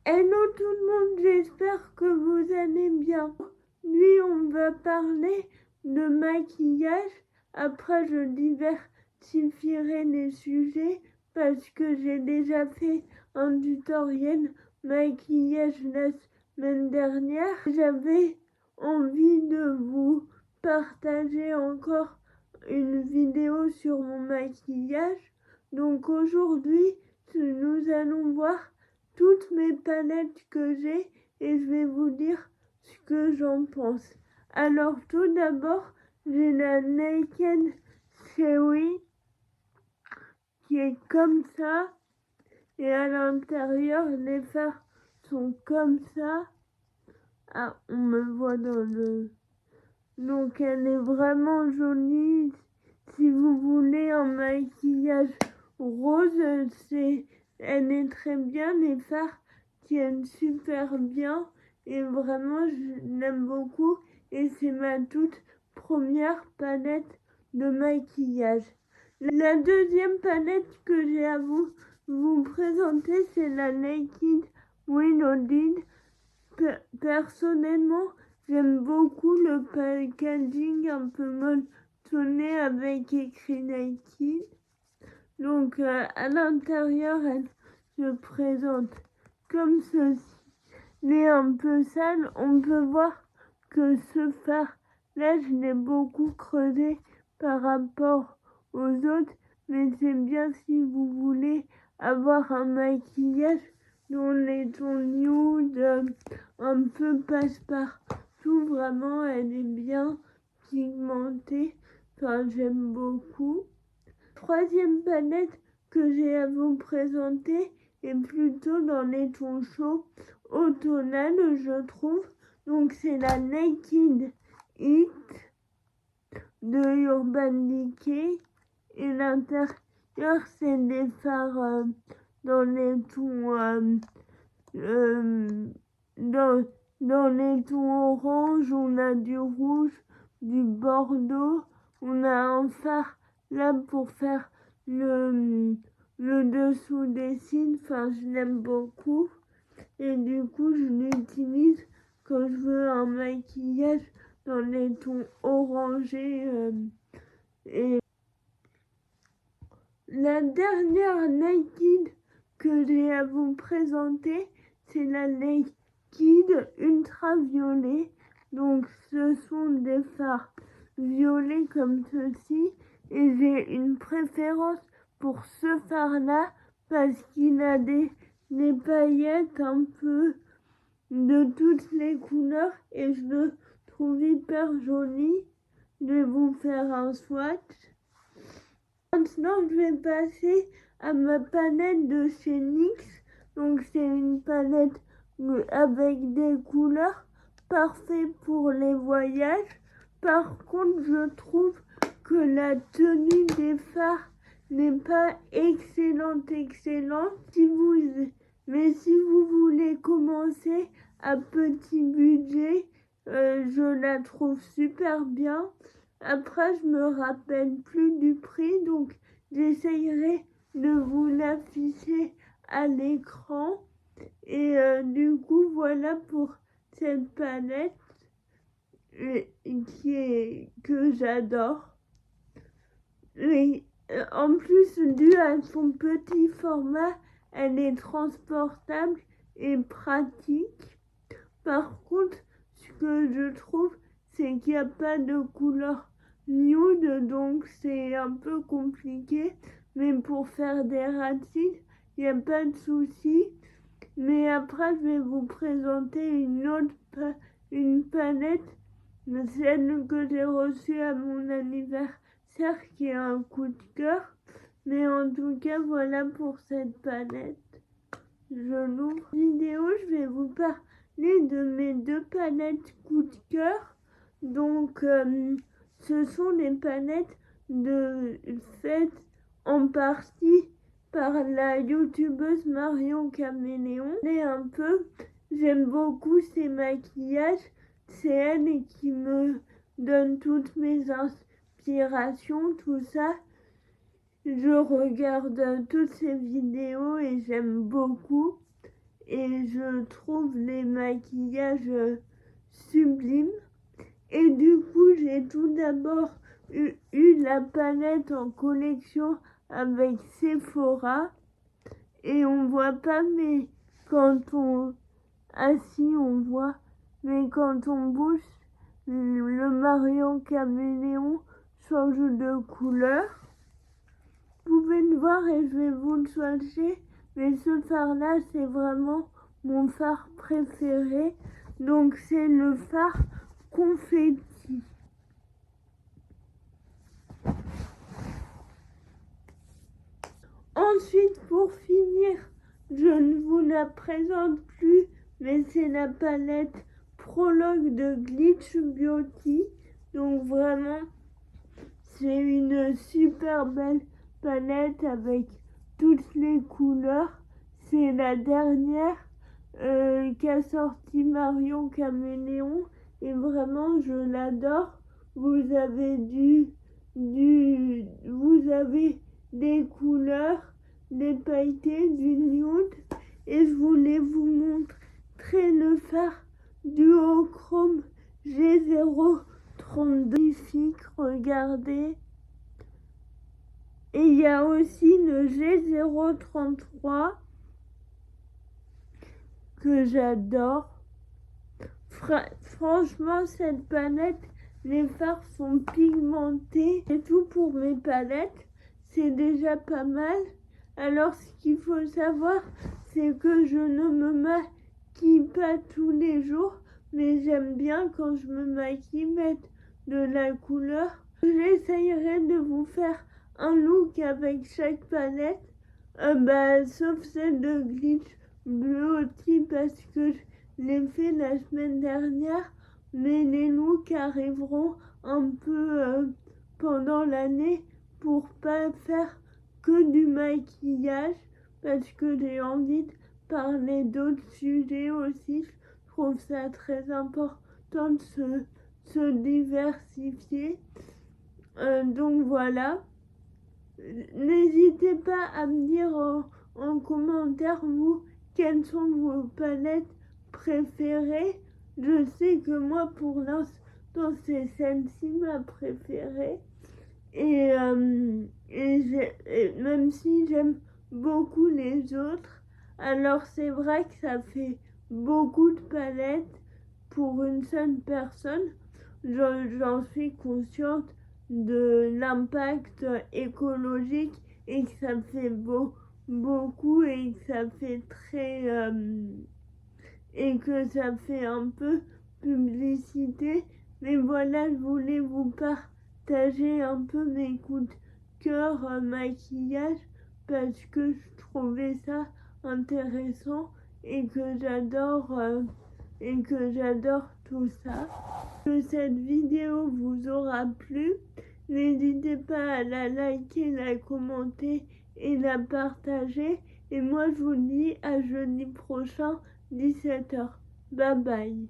Hello tout le monde, j'espère que vous allez bien. Aujourd'hui, on va parler de maquillage. Après, je diversifierai les sujets parce que j'ai déjà fait un tutoriel maquillage la semaine dernière. J'avais envie de vous partager encore une vidéo sur mon maquillage. Donc aujourd'hui, nous allons voir toutes mes palettes que j'ai et je vais vous dire ce que j'en pense. Alors tout d'abord, j'ai la Naked Cherry qui est comme ça et à l'intérieur les fards sont comme ça. Ah, on me voit dans le... Donc elle est vraiment jolie. Si vous voulez un maquillage rose, elle est très bien. Les fards tiennent super bien et vraiment je l'aime beaucoup. Et c'est ma toute première palette de maquillage. La deuxième palette que j'ai à vous présenter, c'est la Naked Willow. Personnellement, j'aime beaucoup le packaging un peu molletonné avec écrit Naked. Donc à l'intérieur, elle se présente comme ceci. Elle est un peu sale. On peut voir que ce fard-là, je l'ai beaucoup creusé par rapport aux autres. Mais c'est bien si vous voulez avoir un maquillage dont les tons nude, un peu passe-partout. Vraiment, elle est bien pigmentée. Enfin, j'aime beaucoup. Troisième palette que j'ai à vous présenter est plutôt dans les tons chauds automnales, je trouve. Donc c'est la Naked Heat de Urban Decay et l'intérieur c'est des fards dans les tons dans les tons orange. On a du rouge, du bordeaux, on a un fard là pour faire le dessous des cils. Enfin, je l'aime beaucoup et du coup je l'utilise quand je veux un maquillage dans les tons orangés. Et la dernière Naked que j'ai à vous présenter, c'est la Naked Ultraviolet. Donc ce sont des fards violets comme ceci et j'ai une préférence pour ce fard-là parce qu'il a des paillettes un peu de toutes les couleurs et je le trouve hyper joli. Je vais vous faire un swatch. Maintenant, je vais passer à ma palette de chez NYX. Donc, c'est une palette avec des couleurs parfaites pour les voyages. Par contre, je trouve que la tenue des fards n'est pas excellente. Mais si vous voulez commencer à petit budget, je la trouve super bien. Après, je me rappelle plus du prix, donc j'essayerai de vous l'afficher à l'écran. Et du coup, voilà pour cette palette que j'adore. Et en plus, dû à son petit format, elle est transportable et pratique. Par contre, ce que je trouve, c'est qu'il n'y a pas de couleur nude, donc c'est un peu compliqué. Mais pour faire des racines, il n'y a pas de souci. Mais après, je vais vous présenter une palette, celle que j'ai reçue à mon anniversaire, qui est un coup de cœur. Mais en tout cas, voilà pour cette palette. Je l'ouvre. Vidéo, je vais vous parler de mes deux palettes coup de cœur. Donc, ce sont les palettes faites en partie par la youtubeuse Marion Caméléon. Et un peu, j'aime beaucoup ses maquillages. C'est elle qui me donne toutes mes inspirations, tout ça. Je regarde toutes ses vidéos et j'aime beaucoup. et je trouve les maquillages sublimes. Et du coup, j'ai tout d'abord eu la palette en collection avec Sephora. Et on voit pas, mais quand on... Ah si, on voit. Mais quand on bouge, le Marion Caméléon change de couleur. Vous pouvez le voir et je vais vous le swatcher. Mais ce fard-là, c'est vraiment mon fard préféré. Donc c'est le fard confetti. Ensuite, pour finir, je ne vous la présente plus, mais c'est la palette Prologue de Glitch Beauty. Donc vraiment, c'est une super belle palette avec toutes les couleurs. C'est la dernière qu'a sorti Marion Caméléon et vraiment je l'adore. Vous avez vous avez des couleurs, des pailletés, du nude et je voulais vous montrer le fard duochrome G032 magnifique, regardez. Et il y a aussi le G033 que j'adore. Franchement, cette palette, les fards sont pigmentés. C'est tout pour mes palettes. C'est déjà pas mal. Alors, ce qu'il faut savoir, c'est que je ne me maquille pas tous les jours. Mais j'aime bien quand je me maquille mettre de la couleur. J'essayerai de vous faire un look avec chaque palette. Sauf celle de Glitch Beauty parce que je l'ai fait la semaine dernière, mais les looks arriveront un peu pendant l'année pour pas faire que du maquillage parce que j'ai envie de parler d'autres sujets aussi. Je trouve ça très important de se diversifier. Donc voilà. N'hésitez pas à me dire en commentaire, vous, quelles sont vos palettes préférées. Je sais que moi, pour l'instant, c'est celle-ci ma préférée. Et même si j'aime beaucoup les autres, alors c'est vrai que ça fait beaucoup de palettes pour une seule personne. J'en suis consciente de l'impact écologique et que ça fait beaucoup et que ça fait et que ça fait un peu publicité. Mais voilà, je voulais vous partager un peu mes coups de cœur maquillage parce que je trouvais ça intéressant et que j'adore tout ça. Que cette vidéo vous aura plu, n'hésitez pas à la liker, la commenter et la partager. Et moi je vous dis à jeudi prochain 17h. Bye bye.